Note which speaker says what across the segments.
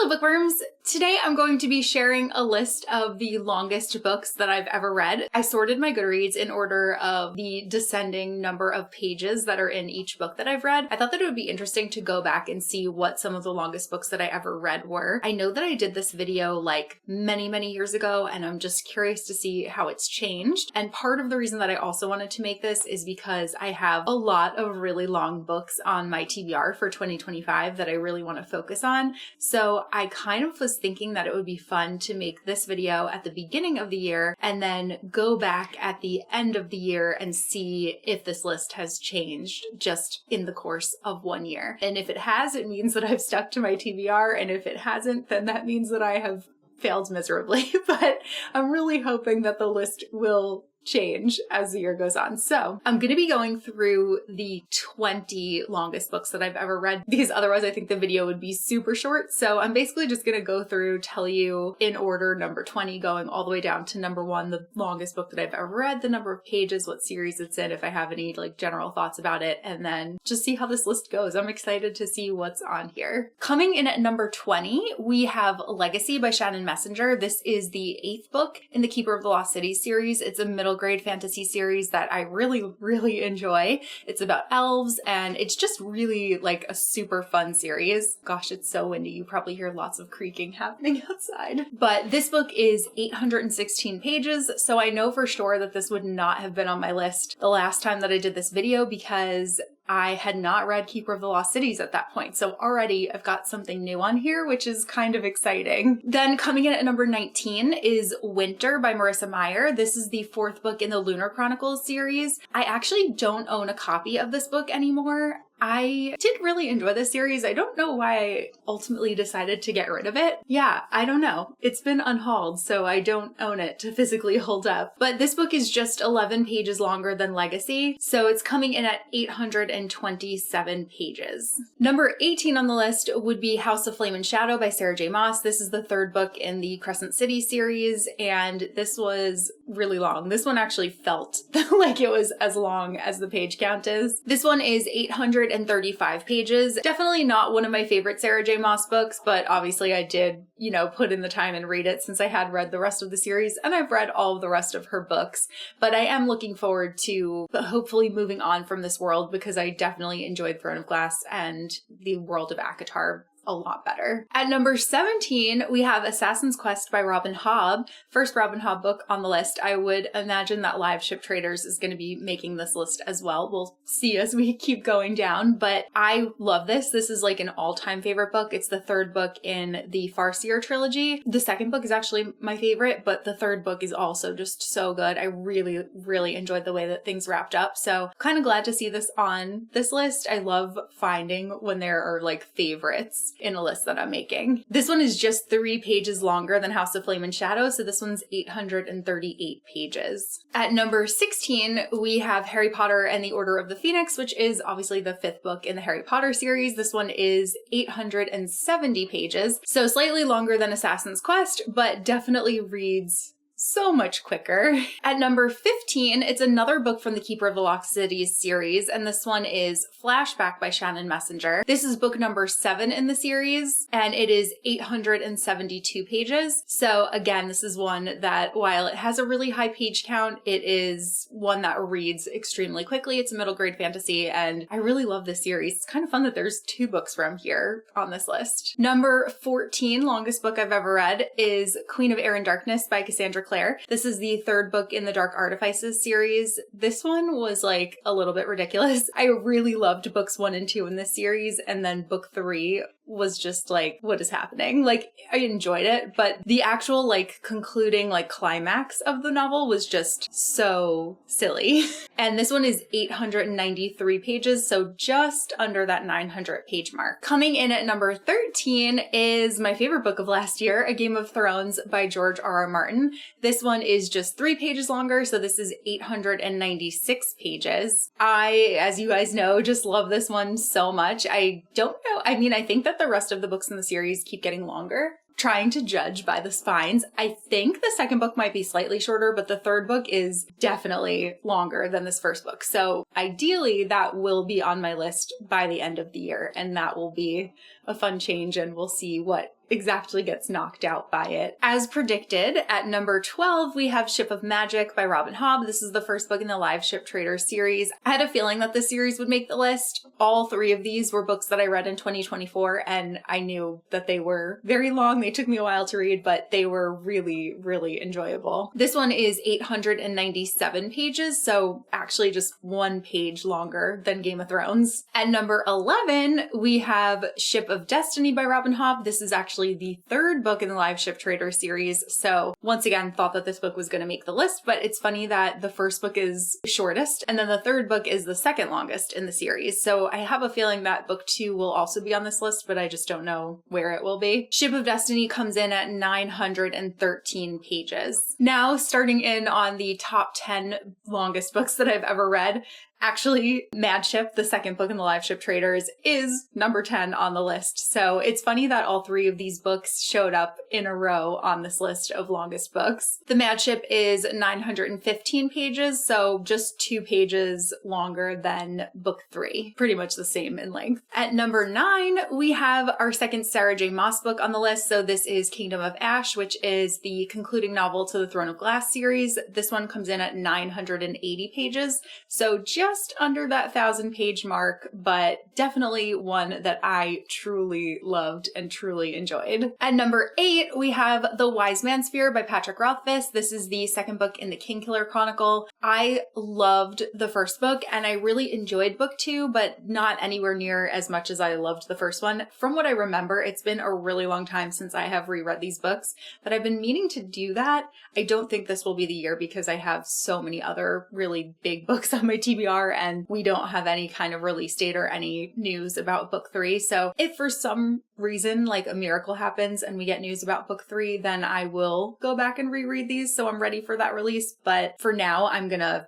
Speaker 1: Hello bookworms! Today I'm going to be sharing a list of the longest books that I've ever read. I sorted my Goodreads in order of the descending number of pages that are in each book that I've read. I thought that it would be interesting to go back and see what some of the longest books that I ever read were. I know that I did this video like many years ago, and I'm just curious to see how it's changed. And part of the reason that I also wanted to make this is because I have a lot of really long books on my TBR for 2025 that I really want to focus on. So I kind of was thinking that it would be fun to make this video at the beginning of the year and then go back at the end of the year and see if this list has changed just in the course of 1 year. And if it has, it means that I've stuck to my TBR, and if it hasn't, then that means that I have failed miserably. But I'm really hoping that the list will change as the year goes on. So I'm going to be going through the 20 longest books that I've ever read, because otherwise I think the video would be super short. So I'm basically just going to go through, tell you in order, number 20 going all the way down to number 1, the longest book that I've ever read, the number of pages, what series it's in, if I have any like general thoughts about it, and then just see how this list goes. I'm excited to see what's on here. Coming in at number 20, we have Legacy by Shannon Messenger. This is the 8th book in the Keeper of the Lost Cities series. It's a middle grade fantasy series that I really enjoy. It's about elves, and it's just really like a super fun series. Gosh, it's so windy. You probably hear lots of creaking happening outside. But this book is 816 pages, so I know for sure that this would not have been on my list the last time that I did this video, because I had not read Keeper of the Lost Cities at that point. So already I've got something new on here, which is kind of exciting. Then coming in at number 19 is Winter by Marissa Meyer. This is the 4th book in the Lunar Chronicles series. I actually don't own a copy of this book anymore. I did really enjoy this series. I don't know why I ultimately decided to get rid of it. Yeah, I don't know. It's been unhauled, so I don't own it to physically hold up. But this book is just 11 pages longer than Legacy, so it's coming in at 827 pages. Number 18 on the list would be House of Flame and Shadow by Sarah J. Maas. This is the 3rd book in the Crescent City series, and this was really long. This one actually felt like it was as long as the page count is. This one is 835 pages. Definitely not one of my favorite Sarah J. Maas books, but obviously I did, put in the time and read it since I had read the rest of the series, and I've read all of the rest of her books. But I am looking forward to hopefully moving on from this world, because I definitely enjoyed Throne of Glass and the world of ACOTAR a lot better. At number 17, we have Assassin's Quest by Robin Hobb. First Robin Hobb book on the list. I would imagine that Live Ship Traders is going to be making this list as well. We'll see as we keep going down, but I love this. This is like an all-time favorite book. It's the 3rd book in the Farseer trilogy. The 2nd book is actually my favorite, but the 3rd book is also just so good. I really enjoyed the way that things wrapped up. So kind of glad to see this on this list. I love finding when there are like favorites in a list that I'm making. This one is just 3 pages longer than House of Flame and Shadow, so this one's 838 pages. At number 16, we have Harry Potter and the Order of the Phoenix, which is obviously the 5th book in the Harry Potter series. This one is 870 pages, so slightly longer than Assassin's Quest, but definitely reads so much quicker. At number 15, it's another book from the Keeper of the Lost Cities series, and this one is Flashback by Shannon Messenger. This is book number 7 in the series, and it is 872 pages. So again, this is one that, while it has a really high page count, it is one that reads extremely quickly. It's a middle grade fantasy, and I really love this series. It's kind of fun that there's 2 books from here on this list. Number 14, longest book I've ever read, is Queen of Air and Darkness by Cassandra Clare. This is the 3rd book in the Dark Artifices series. This one was like a little bit ridiculous. I really loved books 1 and 2 in this series, and then book 3 was just like, what is happening? Like, I enjoyed it, but the actual like concluding like climax of the novel was just so silly. And this one is 893 pages, so just under that 900 page mark. Coming in at number 13 is my favorite book of last year, A Game of Thrones by George R.R. Martin. This one is just 3 pages longer, so this is 896 pages. I, as you guys know, just love this one so much. I don't know, I mean, I think that the rest of the books in the series keep getting longer. trying to judge by the spines. I think the second book might be slightly shorter, but the third book is definitely longer than this first book. So ideally that will be on my list by the end of the year, and that will be a fun change, and we'll see what exactly gets knocked out by it. As predicted, at number 12, we have Ship of Magic by Robin Hobb. This is the first book in the Live Ship Trader series. I had a feeling that this series would make the list. All three of these were books that I read in 2024, and I knew that they were very long. They took me a while to read, but they were really, really enjoyable. This one is 897 pages, so actually just one page longer than Game of Thrones. At number 11, we have Ship of Destiny by Robin Hobb. This is actually the third book in the Live Ship Trader series. So once again, thought that this book was going to make the list, but it's funny that the first book is shortest and then the third book is the second longest in the series. So I have a feeling that book 2 will also be on this list, but I just don't know where it will be. Ship of Destiny comes in at 913 pages. Now, starting in on the top 10 longest books that I've ever read, actually, Mad Ship, the second book in the Live Ship Traders, is number 10 on the list. So it's funny that all three of these books showed up in a row on this list of longest books. The Mad Ship is 915 pages, so just 2 pages longer than book 3. Pretty much the same in length. At number 9, we have our second Sarah J. Maas book on the list. So this is Kingdom of Ash, which is the concluding novel to the Throne of Glass series. This one comes in at 980 pages. So just under that 1,000-page mark, but definitely one that I truly loved and truly enjoyed. At number 8, we have The Wise Man's Fear by Patrick Rothfuss. This is the second book in the Kingkiller Chronicle. I loved the first book and I really enjoyed book 2, but not anywhere near as much as I loved the first one. From what I remember, it's been a really long time since I have reread these books, but I've been meaning to do that. I don't think this will be the year because I have so many other really big books on my TBR and we don't have any kind of release date or any news about book 3. So if for some reason like a miracle happens and we get news about book 3, then I will go back and reread these. So I'm ready for that release. But for now, I'm gonna,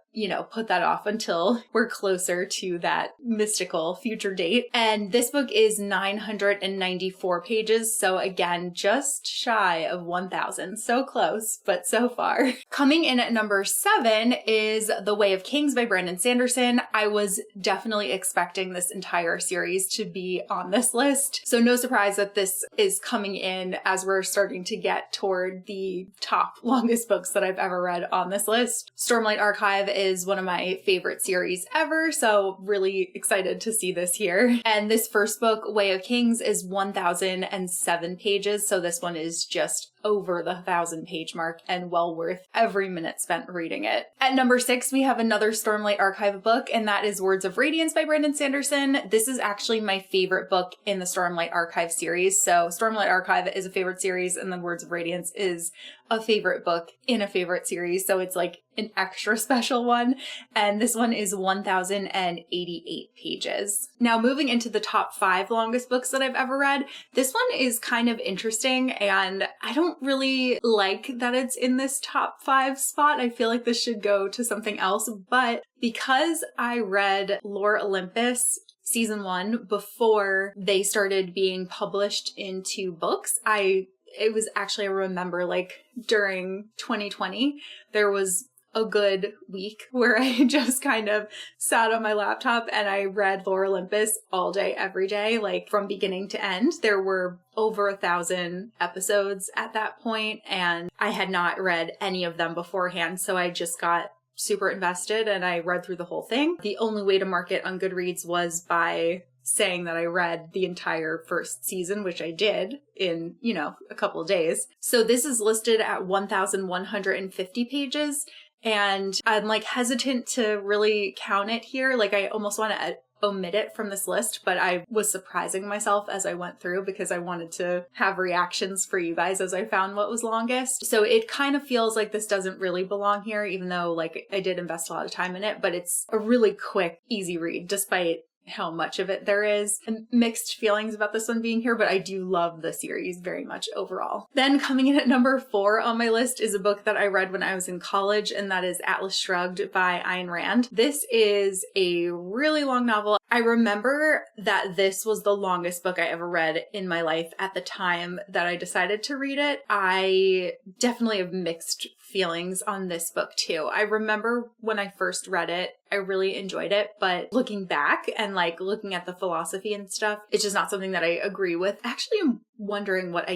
Speaker 1: put that off until we're closer to that mystical future date. And this book is 994 pages. So again, just shy of 1,000. So close, but so far. Coming in at number 7 is The Way of Kings by Brandon Sanderson. I was definitely expecting this entire series to be on this list. So no surprise that this is coming in as we're starting to get toward the top longest books that I've ever read on this list. Stormlight Archive is one of my favorite series ever, so really excited to see this here. And this first book, Way of Kings, is 1,007 pages, so this one is just over the 1,000-page mark and well worth every minute spent reading it. At number 6, we have another Stormlight Archive book, and that is Words of Radiance by Brandon Sanderson. This is actually my favorite book in the Stormlight Archive series. So Stormlight Archive is a favorite series, and then Words of Radiance is a favorite book in a favorite series. So it's like an extra special one. And this one is 1,088 pages. Now, moving into the top 5 longest books that I've ever read, this one is kind of interesting, and I don't really like that it's in this top 5 spot. I feel like this should go to something else, but because I read Lore Olympus season 1 before they started being published into books, I remember like during 2020, there was a good week where I just kind of sat on my laptop and I read Lore Olympus all day, every day, like from beginning to end. There were over 1,000 episodes at that point, and I had not read any of them beforehand. So I just got super invested and I read through the whole thing. The only way to mark it on Goodreads was by saying that I read the entire first season, which I did in, a couple of days. So this is listed at 1,150 pages. And I'm like hesitant to really count it here. Like I almost want to omit it from this list, but I was surprising myself as I went through because I wanted to have reactions for you guys as I found what was longest. So it kind of feels like this doesn't really belong here, even though like I did invest a lot of time in it, but it's a really quick, easy read despite how much of it there is. And mixed feelings about this one being here, but I do love the series very much overall. Then coming in at number 4 on my list is a book that I read when I was in college, and that is Atlas Shrugged by Ayn Rand. This is a really long novel. I remember that this was the longest book I ever read in my life at the time that I decided to read it. I definitely have mixed feelings on this book too. I remember when I first read it, I really enjoyed it, but looking back and like looking at the philosophy and stuff, it's just not something that I agree with. Actually, I'm wondering what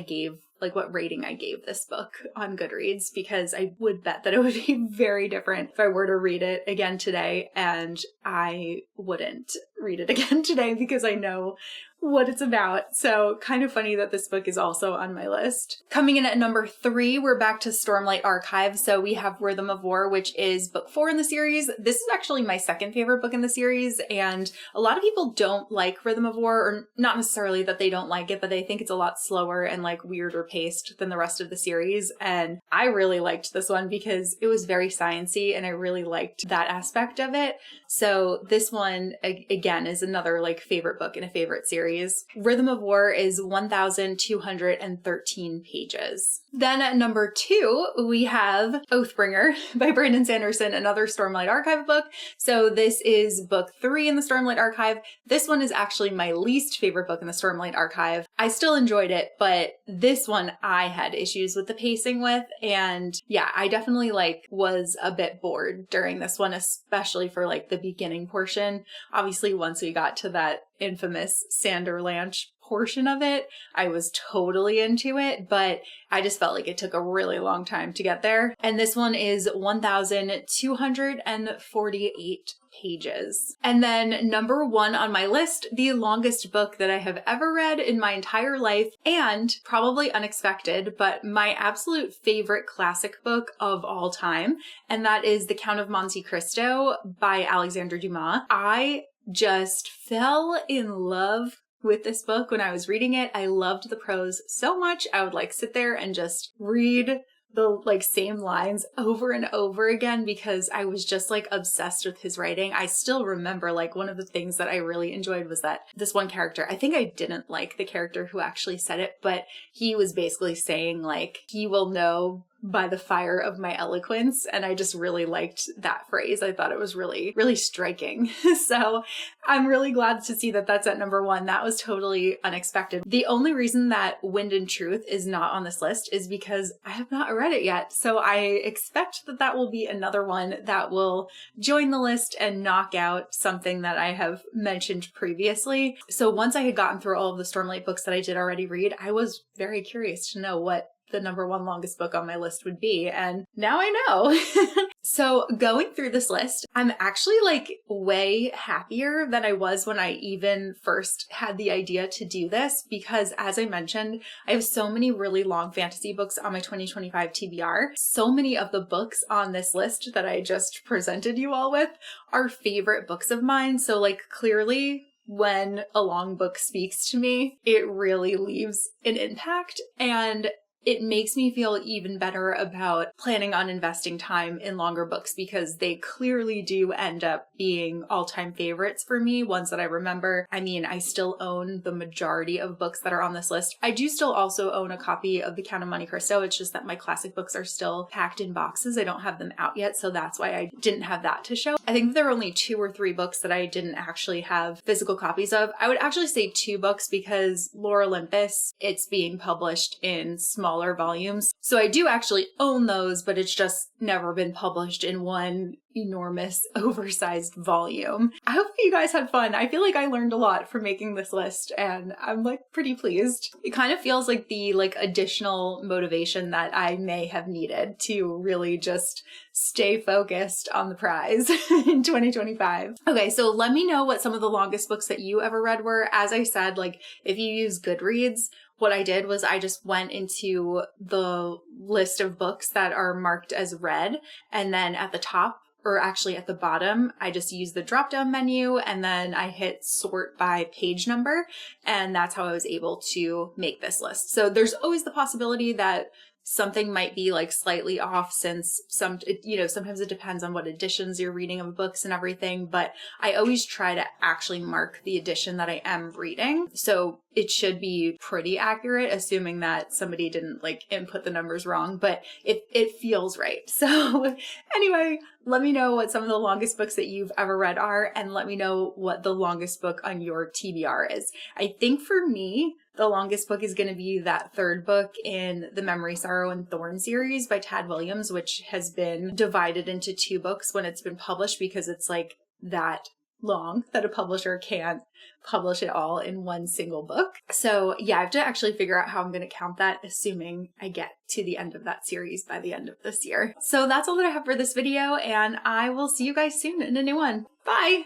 Speaker 1: rating I gave this book on Goodreads, because I would bet that it would be very different if I were to read it again today, and I wouldn't read it again today because I know what it's about. So kind of funny that this book is also on my list. Coming in at number 3, we're back to Stormlight Archive. So we have Rhythm of War, which is book 4 in the series. This is actually my second favorite book in the series, and a lot of people don't like Rhythm of War, or not necessarily that they don't like it, but they think it's a lot slower and like weirder paced than the rest of the series. And I really liked this one because it was very sciencey and I really liked that aspect of it. So this one, again, is another like favorite book in a favorite series. Rhythm of War is 1,213 pages. Then at number 2, we have Oathbringer by Brandon Sanderson, another Stormlight Archive book. So this is book 3 in the Stormlight Archive. This one is actually my least favorite book in the Stormlight Archive. I still enjoyed it, but this one I had issues with the pacing with. And yeah, I definitely was a bit bored during this one, especially for the beginning portion. Obviously, once we got to that infamous Sanderlanche portion of it, I was totally into it, but I just felt like it took a really long time to get there. And this one is 1,248 pages. And then number 1 on my list, the longest book that I have ever read in my entire life, and probably unexpected, but my absolute favorite classic book of all time, and that is The Count of Monte Cristo by Alexandre Dumas. I just fell in love with this book when I was reading it. I loved the prose so much. I would sit there and just read the same lines over and over again because I was just obsessed with his writing. I still remember one of the things that I really enjoyed was that this one character, I think I didn't like the character who actually said it, but he was basically saying he will know by the fire of my eloquence. And I just really liked that phrase. I thought it was really, really striking. So I'm really glad to see that that's at number 1. That was totally unexpected. The only reason that Wind and Truth is not on this list is because I have not read it yet. So I expect that that will be another one that will join the list and knock out something that I have mentioned previously. So once I had gotten through all of the Stormlight books that I did already read, I was very curious to know what the number 1 longest book on my list would be. And now I know. So going through this list, I'm actually way happier than I was when I even first had the idea to do this, because as I mentioned, I have so many really long fantasy books on my 2025 TBR. So many of the books on this list that I just presented you all with are favorite books of mine. So clearly, when a long book speaks to me, it really leaves an impact, and it makes me feel even better about planning on investing time in longer books because they clearly do end up being all-time favorites for me, ones that I remember. I mean, I still own the majority of books that are on this list. I do still also own a copy of The Count of Monte Cristo. It's just that my classic books are still packed in boxes. I don't have them out yet, so that's why I didn't have that to show. I think there were only 2 or 3 books that I didn't actually have physical copies of. I would actually say 2 books because Lore Olympus, it's being published in smaller volumes. So I do actually own those, but it's just never been published in one enormous oversized volume. I hope you guys had fun. I feel like I learned a lot from making this list and I'm pretty pleased. It kind of feels like the additional motivation that I may have needed to really just stay focused on the prize in 2025. Okay, so let me know what some of the longest books that you ever read were. As I said, if you use Goodreads, what I did was I just went into the list of books that are marked as read, and then at the top, or actually at the bottom, I just used the drop-down menu and then I hit sort by page number, and that's how I was able to make this list. So there's always the possibility that something might be like slightly off since sometimes it depends on what editions you're reading of books and everything, but I always try to actually mark the edition that I am reading. So it should be pretty accurate, assuming that somebody didn't like input the numbers wrong, but it feels right. So anyway, let me know what some of the longest books that you've ever read are, and let me know what the longest book on your TBR is. I think for me, the longest book is going to be that third book in the Memory, Sorrow, and Thorn series by Tad Williams, which has been divided into 2 books when it's been published because it's like that long that a publisher can't publish it all in one single book. So yeah, I have to actually figure out how I'm going to count that, assuming I get to the end of that series by the end of this year. So that's all that I have for this video, and I will see you guys soon in a new one. Bye!